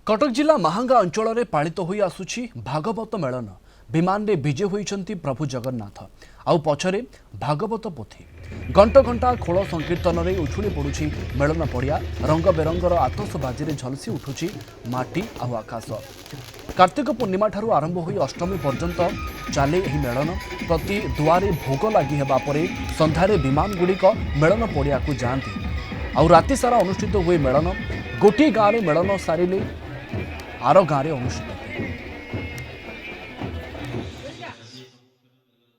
कटक जिला महांगा अंचल में पालित हो आसुछि भागवत मेलन। विमान रे विजे होइछंती प्रभु जगन्नाथ आउ पछरे भागवत पोथी। घंटा घंटा खोल संकीर्तन रे उछुली पड़ुछि मेलन पड़िया। रंग बेरंगर आतशबाजी रे झलसी उठुछि माटी आउ आकाश। कार्तिक पूर्णिमा ठारू आरंभ होई अष्टमी पर्यंत चले एही मेलन। प्रति दुआरे भोग लागि हेबा परे संध्यारे विमान गुड़िक मेलन पड़िया को जाती आउ राति सारा अनुष्ठित हुए मेलन। गोटे गाँव में मेलन सारिले आर गाँव में अनुष्ठित।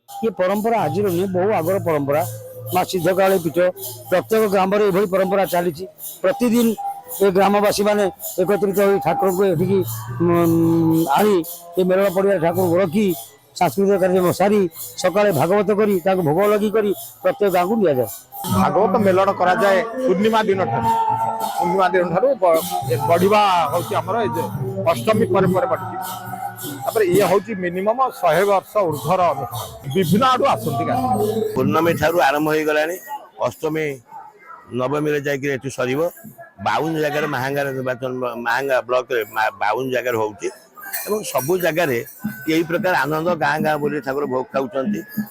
ये परंपरा आज नहीं बहु आगर परंपरा माँ सिद्धकाली पीठ प्रत्येक ग्राम में यही परंपरा चली। प्रतिदिन ये ग्रामवासी मैंने एकत्रित हो ठाकुर को ये आनी ये मेलन पड़िया ठाकुर रखी सांस्कृतिक कार्यक्रम सारी सकाले भागवत करी भोग लगी करी प्रत्येक गाँव को दि जाए। भागवत मेलन करा जाए पूर्णिमा दिन बढ़िया हूँ अष्टमी पर बढ़ी ये हूँ मिनिमम 100 वर्ष ऊर्धर अनुष्ठान विभिन्न आड़ू आसती। पूर्णमी ठारू आरंभ हो गला अष्टमी नवमी जाकर सर 52 जगार महांगा निर्वाचन महांगा ब्लॉक 52 जगार हो सबू जगार यही प्रकार आनंद गाँ गाँ बोली ठाकुर भोग खाऊँ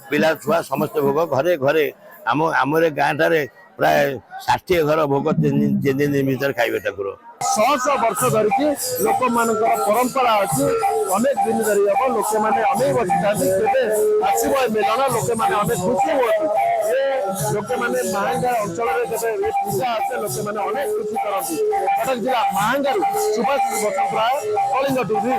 पिला छुआ समस्त भोग घरे घरे आमरे गाँ ठारे प्राय 60 घर भोग 3 दिन भर खाइबे ठाकुर। 100 वर्ष धरिकी लोक मान परंपरा अच्छी अनेक दिन धरी हम लोक मैंने अनेक आसव मेलन लोक मैंने अनेक खुशी हुए लोक मैंने महांगा अंचल पूजा आसे लोक मैंने अनेक खुशी करती। कटक जिला महांगा सुभाष बसंतराय कलिंग टीवी।